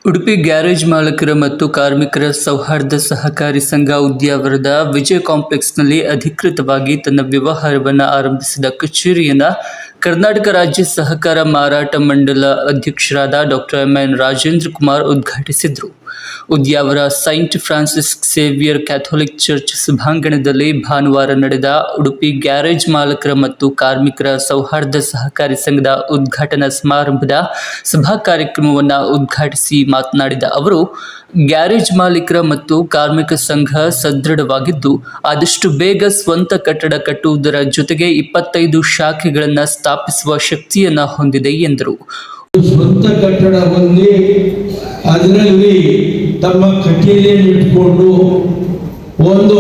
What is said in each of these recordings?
Udupi garage ಮಾಲಕರ ಮತ್ತು ಕಾರ್ಮಿಕರ ಸೌಹಾರ್ದ ಸಹಕಾರಿ ಸಂಘ ಉದ್ಯಾವರದ ವಿಜಯ ಕಾಂಪ್ಲೆಕ್ಸ್ನಲ್ಲಿ ಅಧಿಕೃತವಾಗಿ ತನ್ನ ವ್ಯವಹಾರವನ್ನು ಆರಂಭಿಸಿದ ಕಚೇರಿಯನ್ನು ಕರ್ನಾಟಕ ರಾಜ್ಯ ಸಹಕಾರ ಮಾರಾಟ ಮಂಡಲ ಅಧ್ಯಕ್ಷರಾದ ಡಾಕ್ಟರ್ ಎಂ.ಎನ್. ರಾಜೇಂದ್ರ ಕುಮಾರ್ ಉದ್ಘಾಟಿಸಿದರು. Udyavara Saint Francis saviour Catholic church ಸಭಾಂಗಣದಲ್ಲಿ ಭಾನುವಾರ ನಡೆದ ಉಡುಪಿ ಗ್ಯಾರೇಜ್ ಮಾಲಕರ ಮತ್ತು ಕಾರ್ಮಿಕರ ಸೌಹಾರ್ದ ಸಹಕಾರಿ ಸಂಘದ ಉದ್ಘಾಟನಾ ಸಮಾರಂಭದ ಸಭಾ ಕಾರ್ಯಕ್ರಮವನ್ನು ಉದ್ಘಾಟಿಸಿ ಮಾತನಾಡಿದ ಅವರು, ಗ್ಯಾರೇಜ್ ಮಾಲೀಕರ ಮತ್ತು ಕಾರ್ಮಿಕ ಸಂಘ ಸದೃಢವಾಗಿದ್ದು ಆದಷ್ಟು ಬೇಗ ಸ್ವಂತ ಕಟ್ಟಡ ಕಟ್ಟುವುದರ ಜೊತೆಗೆ 25 ಶಾಖೆಗಳನ್ನು ಸ್ಥಾಪಿಸುವ ಶಕ್ತಿಯನ್ನು ಹೊಂದಿದೆ ಎಂದರು. ಸ್ವಂತ ಕಟ್ಟಡ ಹೊಂದಿ ಅದರಲ್ಲಿ ತಮ್ಮ ಕಚೇರಿಯನ್ನು ಇಟ್ಟುಕೊಂಡು ಒಂದು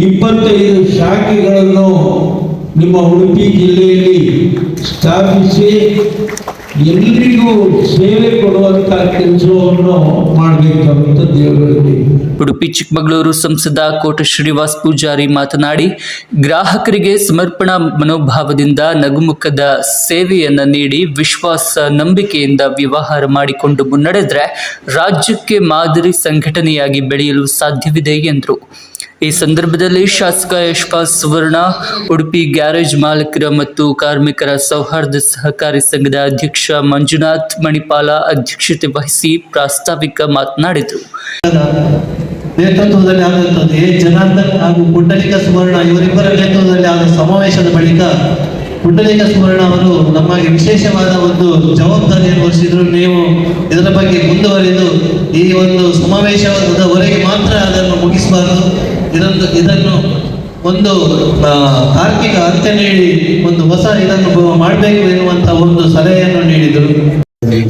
25 ಶಾಖೆಗಳನ್ನು ನಿಮ್ಮ ಉಡುಪಿ ಜಿಲ್ಲೆಯಲ್ಲಿ ಸ್ಥಾಪಿಸಿ ಎಲ್ಲರಿಗೂ ಸೇವೆ ಕೊಡುವಂತ ಕೆಲಸವನ್ನು ಮಾಡಬೇಕಂತ ದೇವರಲ್ಲಿ. ಉಡುಪಿ ಚಿಕ್ಕಮಗಳೂರು ಸಂಸದ ಕೋಟ ಶ್ರೀನಿವಾಸ್ ಪೂಜಾರಿ ಮಾತನಾಡಿ, ಗ್ರಾಹಕರಿಗೆ ಸಮರ್ಪಣಾ ಮನೋಭಾವದಿಂದ ನಗುಮುಖದ ಸೇವೆಯನ್ನು ನೀಡಿ ವಿಶ್ವಾಸ ನಂಬಿಕೆಯಿಂದ ವ್ಯವಹಾರ ಮಾಡಿಕೊಂಡು ಮುನ್ನಡೆದರೆ ರಾಜ್ಯಕ್ಕೆ ಮಾದರಿ ಸಂಘಟನೆಯಾಗಿ ಬೆಳೆಯಲು ಸಾಧ್ಯವಿದೆ ಎಂದರು. ಈ ಸಂದರ್ಭದಲ್ಲಿ ಶಾಸಕ ಯಶ್ಪಾಲ್ ಸುವರ್ಣ, ಉಡುಪಿ ಗ್ಯಾರೇಜ್ ಮಾಲಕರ ಮತ್ತು ಕಾರ್ಮಿಕರ ಸೌಹಾರ್ದ ಸಹಕಾರಿ ಸಂಘದ ಅಧ್ಯಕ್ಷ ಮಂಜುನಾಥ್ ಮಣಿಪಾಲ ಅಧ್ಯಕ್ಷತೆ ವಹಿಸಿ ಪ್ರಾಸ್ತಾವಿಕ ಮಾತನಾಡಿದರು. ನೇತೃತ್ವದಲ್ಲಿ ಆದಂಥದ್ದು ಜನಾರ್ದನ್ ಹಾಗೂ ಪುಂಡಲಿಕ ಸುವರ್ಣ ಇವರಿಬ್ಬರ ನೇತೃತ್ವದಲ್ಲಿ ಆದ ಸಮಾವೇಶದ ಬಳಿಕ ಪುಂಡಲಿಕ ಸುವರ್ಣ ಅವರು ನಮಗೆ ವಿಶೇಷವಾದ ಒಂದು ಜವಾಬ್ದಾರಿಯನ್ನು ವಹಿಸಿದ್ರು. ನೀವು ಇದರ ಬಗ್ಗೆ ಮುಂದುವರಿದು ಈ ಒಂದು ಸಮಾವೇಶದವರೆಗೆ ಮಾತ್ರ ಅದನ್ನು ಮುಗಿಸಬಾರದು, ಇದನ್ನು ಒಂದು ತಾರ್ಕಿಕ ಅಂತ್ಯ ನೀಡಿ ಒಂದು ಹೊಸ ಇದನ್ನು ಮಾಡಬೇಕು ಎನ್ನುವಂತ ಒಂದು ಸಲಹೆಯನ್ನು ನೀಡಿದರು.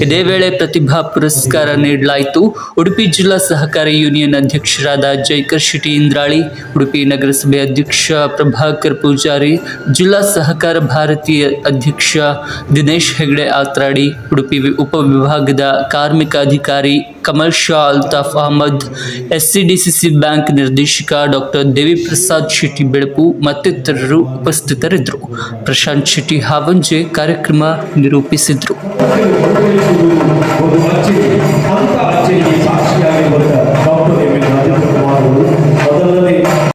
ಇದೇ ವೇಳೆ ಪ್ರತಿಭಾ ಪುರಸ್ಕಾರ ನೀಡಲಾಯಿತು. ಉಡುಪಿ ಜಿಲ್ಲಾ ಸಹಕಾರಿ ಯೂನಿಯನ್ ಅಧ್ಯಕ್ಷರಾದ ಜೈಕರ್ ಶೆಟ್ಟಿ ಇಂದ್ರಾಳಿ, ಉಡುಪಿ ನಗರಸಭೆ ಅಧ್ಯಕ್ಷ ಪ್ರಭಾಕರ್ ಪೂಜಾರಿ, ಜಿಲ್ಲಾ ಸಹಕಾರ ಭಾರತೀಯ ಅಧ್ಯಕ್ಷ ದಿನೇಶ್ ಹೆಗಡೆ ಆತ್ರಾಡಿ, ಉಡುಪಿ ಉಪವಿಭಾಗದ ಕಾರ್ಮಿಕ ಅಧಿಕಾರಿ ಕಮಲ್ ಶಾ ಅಲ್ತಾಫ್ ಅಹಮದ್, ಎಸ್ಸಿಡಿಸಿಸಿ ಬ್ಯಾಂಕ್ ನಿರ್ದೇಶಕ ಡಾಕ್ಟರ್ ದೇವಿ ಪ್ರಸಾದ್ ಶೆಟ್ಟಿ ಬೆಳಪು ಮತ್ತಿತರರು ಉಪಸ್ಥಿತರಿದ್ದರು. ಪ್ರಶಾಂತ್ ಶೆಟ್ಟಿ ಹಾವಂಜೆ ಕಾರ್ಯಕ್ರಮ ನಿರೂಪಿಸಿದರು.